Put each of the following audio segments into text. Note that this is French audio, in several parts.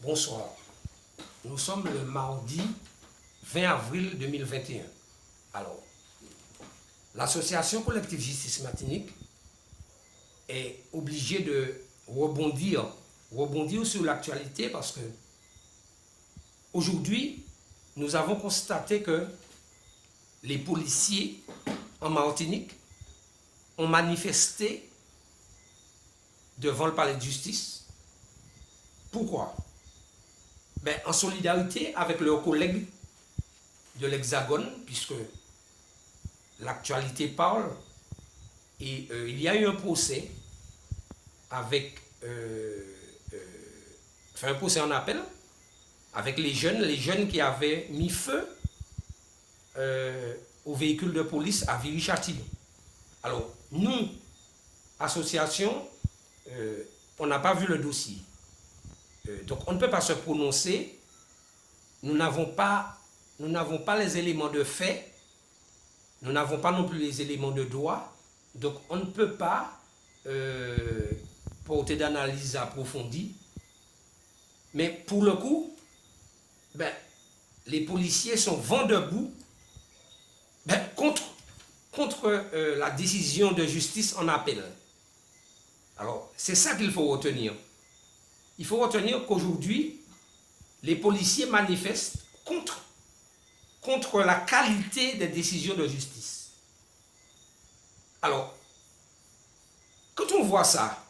Bonsoir. Nous sommes le mardi 20 avril 2021. Alors, l'association collective Justice Martinique est obligée de rebondir sur l'actualité parce que aujourd'hui, nous avons constaté que les policiers en Martinique ont manifesté devant le palais de justice. Pourquoi? En solidarité avec leurs collègues de l'Hexagone, puisque l'actualité parle, et il y a eu un procès avec, un procès en appel avec les jeunes qui avaient mis feu au véhicule de police à Viry-Châtillon. Alors, nous, association, on n'a pas vu le dossier. Donc on ne peut pas se prononcer, nous n'avons pas les éléments de fait, nous n'avons pas non plus les éléments de droit, donc on ne peut pas porter d'analyse approfondie. Mais pour le coup, les policiers sont vent debout contre la décision de justice en appel. Alors c'est ça qu'il faut retenir. Il faut retenir qu'aujourd'hui, les policiers manifestent contre la qualité des décisions de justice. Alors, quand on voit ça,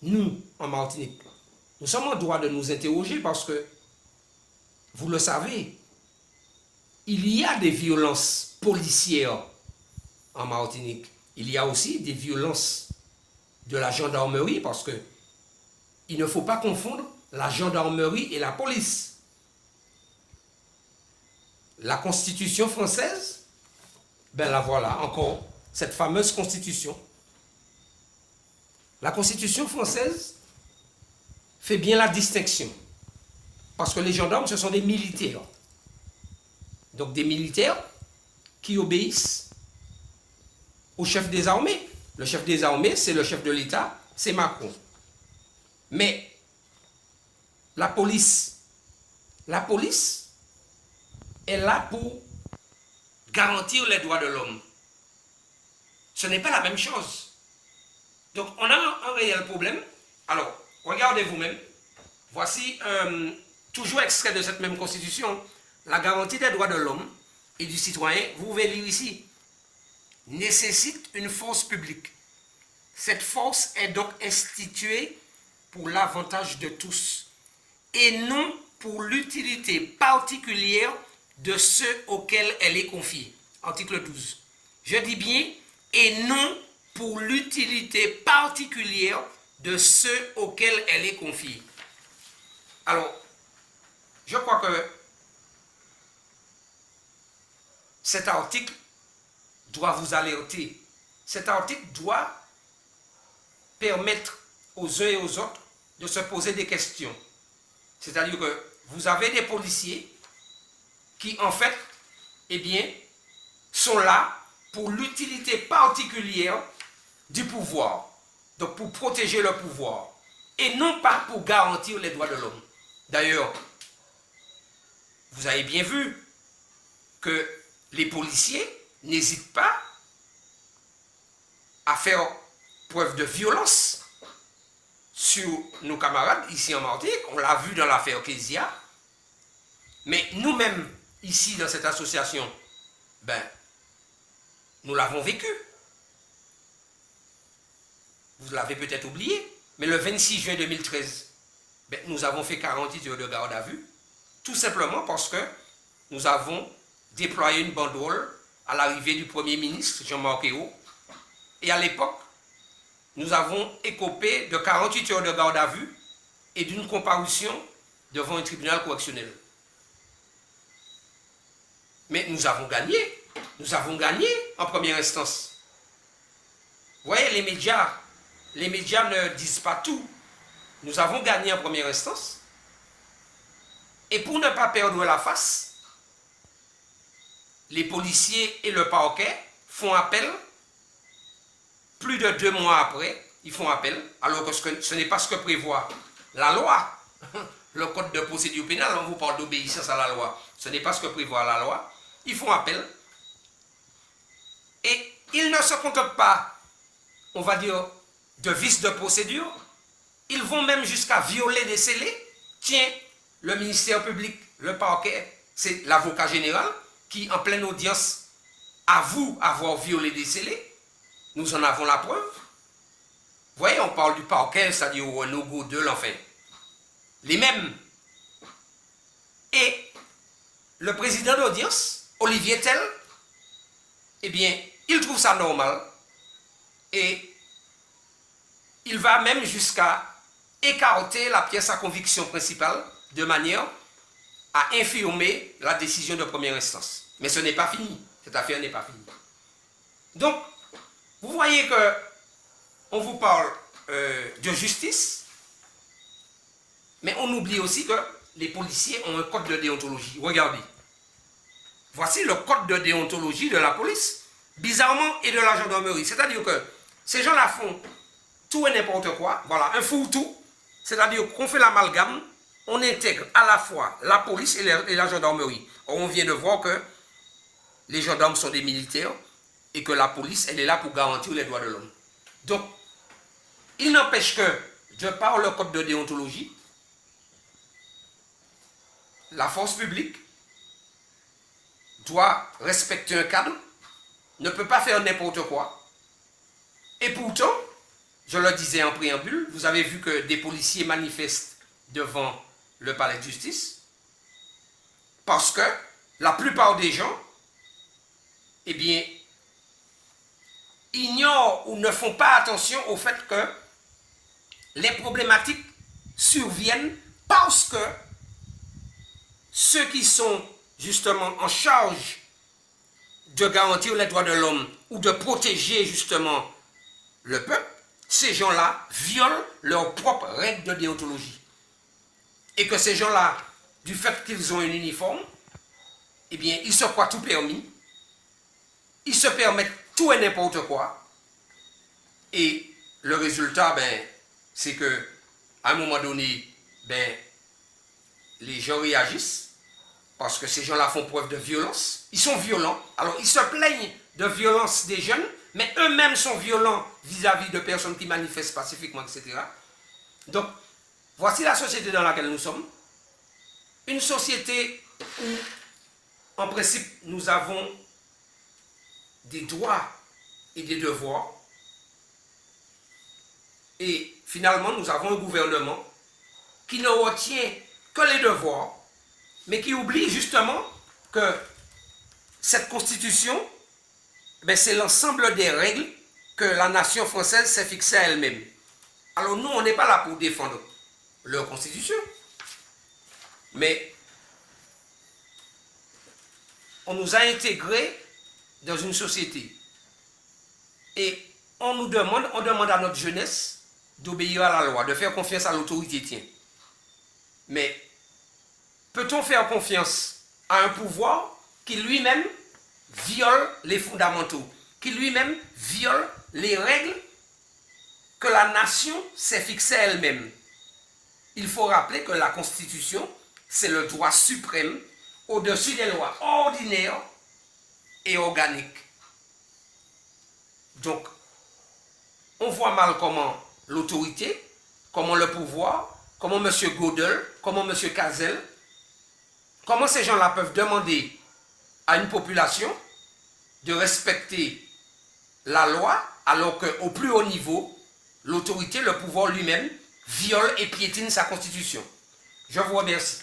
nous, en Martinique, nous sommes en droit de nous interroger parce que, vous le savez, il y a des violences policières en Martinique. Il y a aussi des violences de la gendarmerie parce que il ne faut pas confondre la gendarmerie et la police. La Constitution française, la voilà, encore, cette fameuse Constitution. La Constitution française fait bien la distinction. Parce que les gendarmes, ce sont des militaires. Donc des militaires qui obéissent au chef des armées. Le chef des armées, c'est le chef de l'État, c'est Macron. Mais la police est là pour garantir les droits de l'homme. Ce n'est pas la même chose. Donc on a un réel problème. Alors, regardez vous-même. Voici toujours extrait de cette même constitution. La garantie des droits de l'homme et du citoyen, vous pouvez lire ici, nécessite une force publique. Cette force est donc instituée pour l'avantage de tous et non pour l'utilité particulière de ceux auxquels elle est confiée. Article 12. Je dis bien, et non pour l'utilité particulière de ceux auxquels elle est confiée. Alors, je crois que cet article doit vous alerter. Cet article doit permettre aux uns et aux autres de se poser des questions. C'est-à-dire que vous avez des policiers qui, en fait, sont là pour l'utilité particulière du pouvoir. Donc, pour protéger le pouvoir. Et non pas pour garantir les droits de l'homme. D'ailleurs, vous avez bien vu que les policiers n'hésitent pas à faire preuve de violence sur nos camarades ici en Martinique. On l'a vu dans l'affaire Kezia. Mais nous-mêmes, ici dans cette association, nous l'avons vécu. Vous l'avez peut-être oublié, mais le 26 juin 2013, nous avons fait 48 heures de garde à vue, tout simplement parce que nous avons déployé une banderole à l'arrivée du Premier ministre, Jean-Marc Ayrault, et à l'époque, nous avons écopé de 48 heures de garde à vue et d'une comparution devant un tribunal correctionnel. Mais nous avons gagné en première instance. Vous voyez, les médias ne disent pas tout. Nous avons gagné en première instance. Et pour ne pas perdre la face, les policiers et le parquet font appel. Plus de 2 mois après, ils font appel, alors que ce n'est pas ce que prévoit la loi. le code de procédure pénale, on vous parle d'obéissance à la loi. Ce n'est pas ce que prévoit la loi. Ils font appel. Et ils ne se contentent pas, on va dire, de vices de procédure. Ils vont même jusqu'à violer des scellés. Tiens, le ministère public, le parquet, c'est l'avocat général qui, en pleine audience, avoue avoir violé des scellés. Nous en avons la preuve. Vous voyez, on parle du parquet, c'est-à-dire Renaud Godel, enfin. Les mêmes. Et le président d'audience, Olivier Tell, eh bien, il trouve ça normal. Et il va même jusqu'à écarter la pièce à conviction principale de manière à infirmer la décision de première instance. Mais ce n'est pas fini. Cette affaire n'est pas finie. Donc, vous voyez que on vous parle de justice, mais on oublie aussi que les policiers ont un code de déontologie. Regardez. Voici le code de déontologie de la police, bizarrement, et de la gendarmerie. C'est-à-dire que ces gens-là font tout et n'importe quoi. Voilà, un fourre-tout. C'est-à-dire qu'on fait l'amalgame, on intègre à la fois la police et la gendarmerie. On vient de voir que les gendarmes sont des militaires et que la police, elle est là pour garantir les droits de l'homme. Donc, il n'empêche que, de par le code de déontologie, la force publique doit respecter un cadre, ne peut pas faire n'importe quoi. Et pourtant, je le disais en préambule, vous avez vu que des policiers manifestent devant le palais de justice parce que la plupart des gens, eh bien, ignorent ou ne font pas attention au fait que les problématiques surviennent parce que ceux qui sont justement en charge de garantir les droits de l'homme ou de protéger justement le peuple, ces gens-là violent leurs propres règles de déontologie. Et que ces gens-là, du fait qu'ils ont un uniforme, eh bien, ils se croient tout permis, ils se permettent tout et n'importe quoi, et le résultat, ben, c'est que à un moment donné, ben, les gens réagissent, parce que ces gens-là font preuve de violence, ils sont violents, alors ils se plaignent de violence des jeunes, mais eux-mêmes sont violents vis-à-vis de personnes qui manifestent pacifiquement, etc. Donc, voici la société dans laquelle nous sommes. Une société où, en principe, nous avons des droits et des devoirs. Et finalement, nous avons un gouvernement qui ne retient que les devoirs, mais qui oublie justement que cette constitution, ben, c'est l'ensemble des règles que la nation française s'est fixée à elle-même. Alors nous, on n'est pas là pour défendre leur constitution, mais on nous a intégrés dans une société. Et on demande à notre jeunesse d'obéir à la loi, de faire confiance à l'autorité, tiens. Mais peut-on faire confiance à un pouvoir qui lui-même viole les fondamentaux, qui lui-même viole les règles que la nation s'est fixée elle-même? Il faut rappeler que la Constitution, c'est le droit suprême au-dessus des lois ordinaires et organiques. Donc, on voit mal comment l'autorité, comment le pouvoir, comment M. Godel, comment M. Cazel, comment ces gens-là peuvent demander à une population de respecter la loi alors qu'au plus haut niveau, l'autorité, le pouvoir lui-même, viole et piétine sa constitution. Je vous remercie.